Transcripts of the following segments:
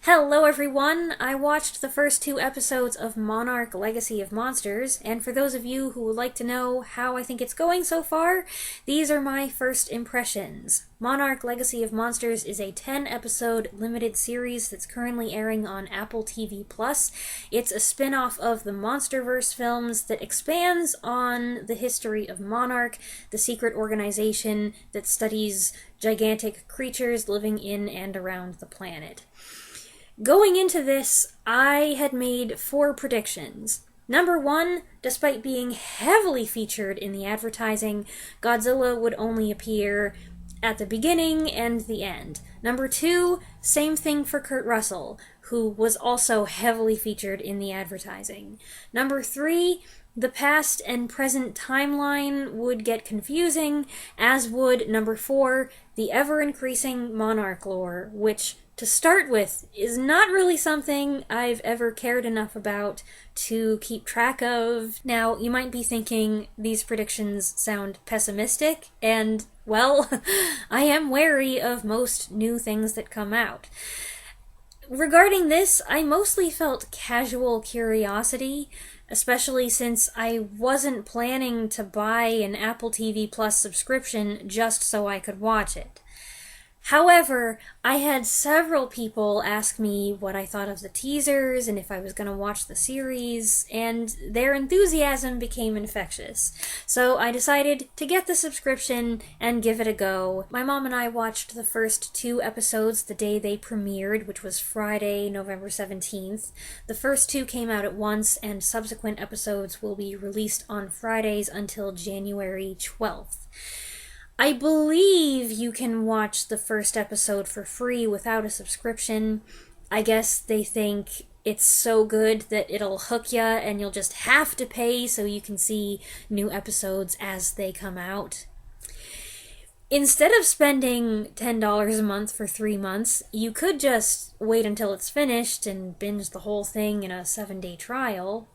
Hello everyone! I watched the first 2 episodes of Monarch Legacy of Monsters, and for those of you who would like to know how I think it's going so far, these are my first impressions. Monarch Legacy of Monsters is a 10-episode limited series that's currently airing on AppleTV+. It's a spin-off of the MonsterVerse films that expands on the history of Monarch, the secret organization that studies gigantic creatures living in and around the planet. Going into this, I had made 4 predictions. Number 1, despite being heavily featured in the advertising, Godzilla would only appear at the beginning and the end. Number 2, same thing for Kurt Russell, who was also heavily featured in the advertising. Number 3, the past and present timeline would get confusing, as would number 4, the ever-increasing Monarch lore, which, to start with, is not really something I've ever cared enough about to keep track of. Now, you might be thinking these predictions sound pessimistic, and, well, I am wary of most new things that come out. Regarding this, I mostly felt casual curiosity, especially since I wasn't planning to buy an Apple TV Plus subscription just so I could watch it. However, I had several people ask me what I thought of the teasers and if I was going to watch the series, and their enthusiasm became infectious. So I decided to get the subscription and give it a go. My mom and I watched the first 2 episodes the day they premiered, which was Friday, November 17th. The first 2 came out at once, and subsequent episodes will be released on Fridays until January 12th. I believe you can watch the first episode for free without a subscription. I guess they think it's so good that it'll hook ya and you'll just have to pay so you can see new episodes as they come out. Instead of spending $10 a month for 3 months, you could just wait until it's finished and binge the whole thing in a 7-day trial.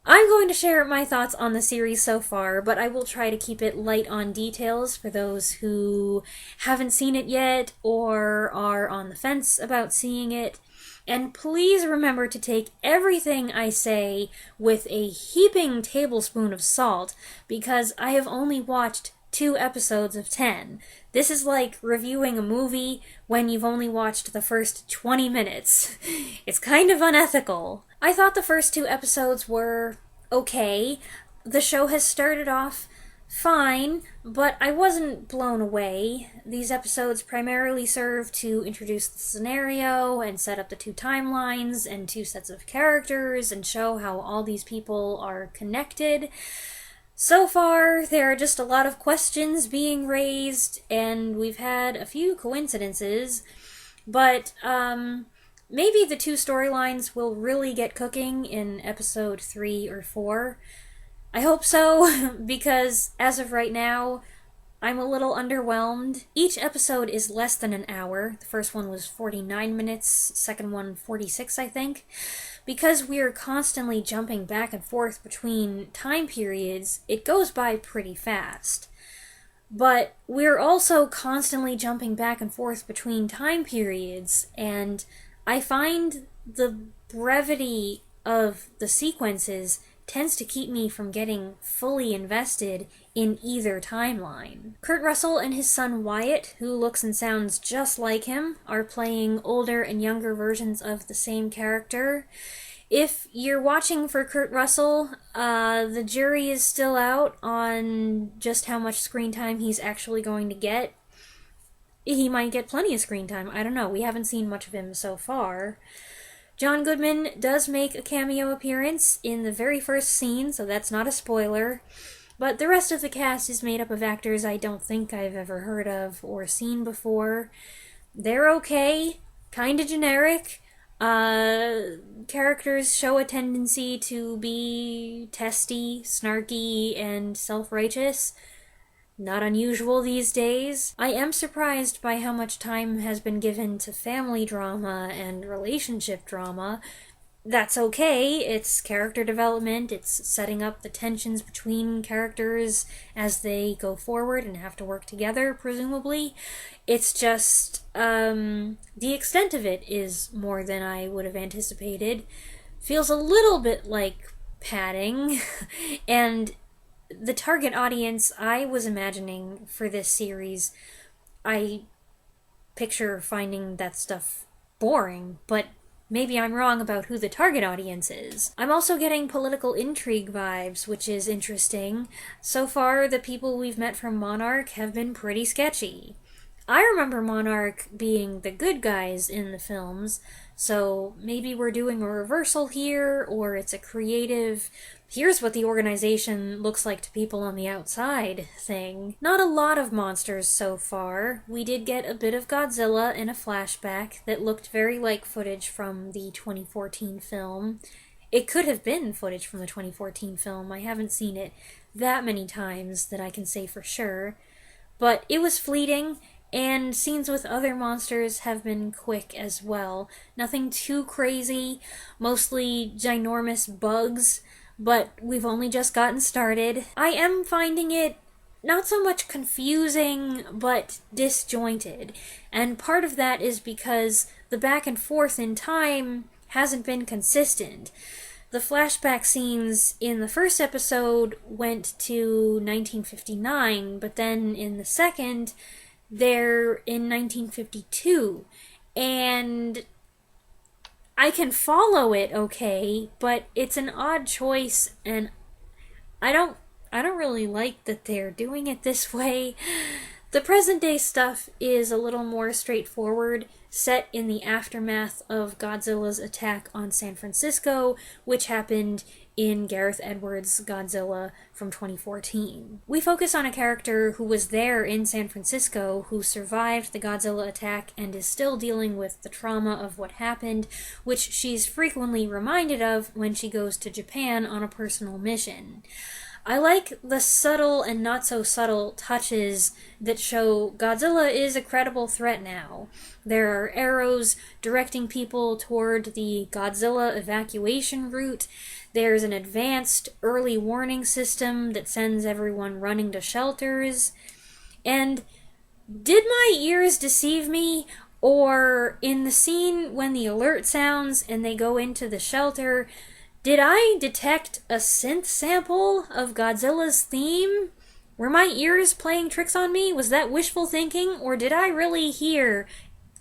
I'm going to share my thoughts on the series so far, but I will try to keep it light on details for those who haven't seen it yet or are on the fence about seeing it. And please remember to take everything I say with a heaping tablespoon of salt, because I have only watched 2 episodes of 10. This is like reviewing a movie when you've only watched the first 20 minutes. It's kind of unethical. I thought the first 2 episodes were okay. The show has started off fine, but I wasn't blown away. These episodes primarily serve to introduce the scenario and set up the 2 timelines and 2 sets of characters and show how all these people are connected. So far, there are just a lot of questions being raised, and we've had a few coincidences, but maybe the 2 storylines will really get cooking in episode 3 or 4. I hope so, because as of right now, I'm a little underwhelmed. Each episode is less than an hour. The first one was 49 minutes, second one 46, I think. Because we're constantly jumping back and forth between time periods, it goes by pretty fast. But we're also constantly jumping back and forth between time periods, and I find the brevity of the sequences tends to keep me from getting fully invested in either timeline. Kurt Russell and his son Wyatt, who looks and sounds just like him, are playing older and younger versions of the same character. If you're watching for Kurt Russell, the jury is still out on just how much screen time he's actually going to get. He might get plenty of screen time, I don't know, we haven't seen much of him so far. John Goodman does make a cameo appearance in the very first scene, so that's not a spoiler. But the rest of the cast is made up of actors I don't think I've ever heard of or seen before. They're okay, kinda generic. Characters show a tendency to be testy, snarky, and self-righteous. Not unusual these days. I am surprised by how much time has been given to family drama and relationship drama. that's okay. It's character development. It's setting up the tensions between characters as they go forward and have to work together, presumably. It's just, the extent of it is more than I would have anticipated. Feels a little bit like padding, and the target audience I was imagining for this series, I picture finding that stuff boring, but maybe I'm wrong about who the target audience is. I'm also getting political intrigue vibes, which is interesting. So far, the people we've met from Monarch have been pretty sketchy. I remember Monarch being the good guys in the films, so maybe we're doing a reversal here, or it's a creative, here's what the organization looks like to people on the outside thing. Not a lot of monsters so far. We did get a bit of Godzilla in a flashback that looked very like footage from the 2014 film. It could have been footage from the 2014 film. I haven't seen it that many times that I can say for sure. But it was fleeting, and scenes with other monsters have been quick as well. Nothing too crazy, mostly ginormous bugs, but we've only just gotten started. I am finding it not so much confusing, but disjointed. And part of that is because the back and forth in time hasn't been consistent. The flashback scenes in the first episode went to 1959, but then in the second, they're in 1952. And I can follow it okay, but it's an odd choice, and I don't really like that they're doing it this way. The present day stuff is a little more straightforward, set in the aftermath of Godzilla's attack on San Francisco, which happened in Gareth Edwards' Godzilla from 2014. We focus on a character who was there in San Francisco, who survived the Godzilla attack and is still dealing with the trauma of what happened, which she's frequently reminded of when she goes to Japan on a personal mission. I like the subtle and not so subtle touches that show Godzilla is a credible threat now. There are arrows directing people toward the Godzilla evacuation route. There's an advanced early warning system that sends everyone running to shelters. And did my ears deceive me? Or in the scene when the alert sounds and they go into the shelter, did I detect a synth sample of Godzilla's theme? Were my ears playing tricks on me? Was that wishful thinking? Or did I really hear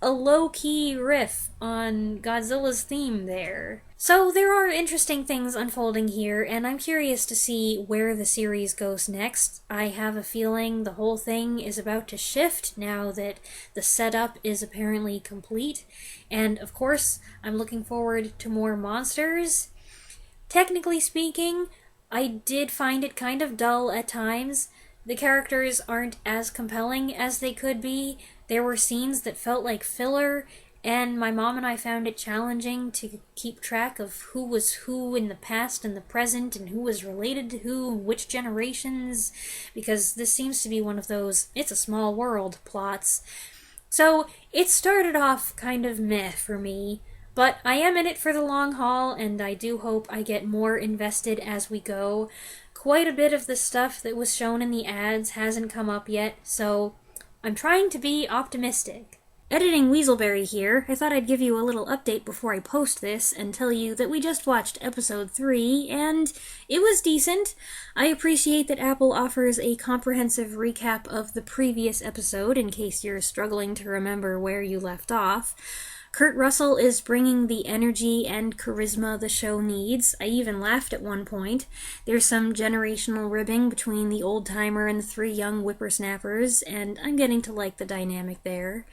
a low-key riff on Godzilla's theme there? So there are interesting things unfolding here, and I'm curious to see where the series goes next. I have a feeling the whole thing is about to shift now that the setup is apparently complete. And of course, I'm looking forward to more monsters. Technically speaking, I did find it kind of dull at times. The characters aren't as compelling as they could be. There were scenes that felt like filler, and my mom and I found it challenging to keep track of who was who in the past and the present, and who was related to who, and which generations, because this seems to be one of those it's a small world plots. So it started off kind of meh for me. But I am in it for the long haul, and I do hope I get more invested as we go. Quite a bit of the stuff that was shown in the ads hasn't come up yet, so I'm trying to be optimistic. Editing Weaselberry here, I thought I'd give you a little update before I post this and tell you that we just watched episode 3, and it was decent. I appreciate that Apple offers a comprehensive recap of the previous episode in case you're struggling to remember where you left off. Kurt Russell is bringing the energy and charisma the show needs. I even laughed at one point. There's some generational ribbing between the old-timer and the 3 young whippersnappers, and I'm getting to like the dynamic there.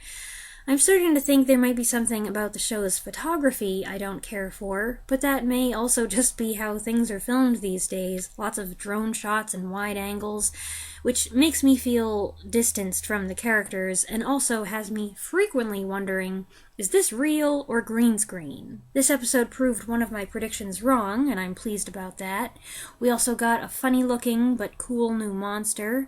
I'm starting to think there might be something about the show's photography I don't care for, but that may also just be how things are filmed these days. Lots of drone shots and wide angles, which makes me feel distanced from the characters and also has me frequently wondering, is this real or green screen? This episode proved one of my predictions wrong, and I'm pleased about that. We also got a funny-looking but cool new monster.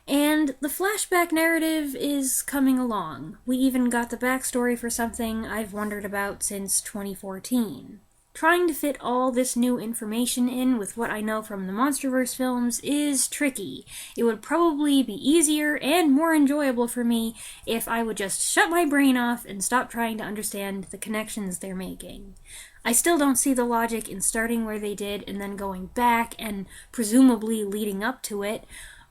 And the flashback narrative is coming along. We even got the backstory for something I've wondered about since 2014. Trying to fit all this new information in with what I know from the MonsterVerse films is tricky. It would probably be easier and more enjoyable for me if I would just shut my brain off and stop trying to understand the connections they're making. I still don't see the logic in starting where they did and then going back and presumably leading up to it,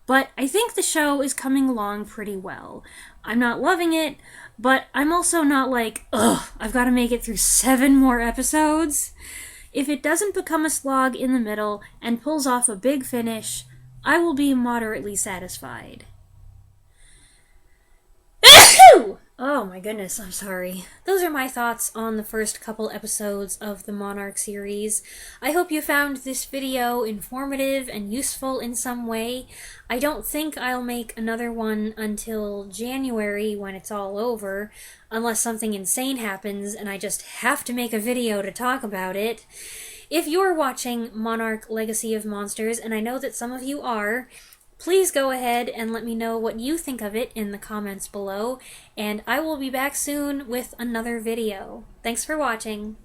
but I think the show is coming along pretty well. I'm not loving it, but I'm also not like, ugh, I've got to make it through 7 more episodes. If it doesn't become a slog in the middle and pulls off a big finish, I will be moderately satisfied. Oh my goodness, I'm sorry. Those are my thoughts on the first couple episodes of the Monarch series. I hope you found this video informative and useful in some way. I don't think I'll make another one until January when it's all over, unless something insane happens and I just have to make a video to talk about it. If you're watching Monarch Legacy of Monsters, and I know that some of you are, please go ahead and let me know what you think of it in the comments below, and I will be back soon with another video. Thanks for watching.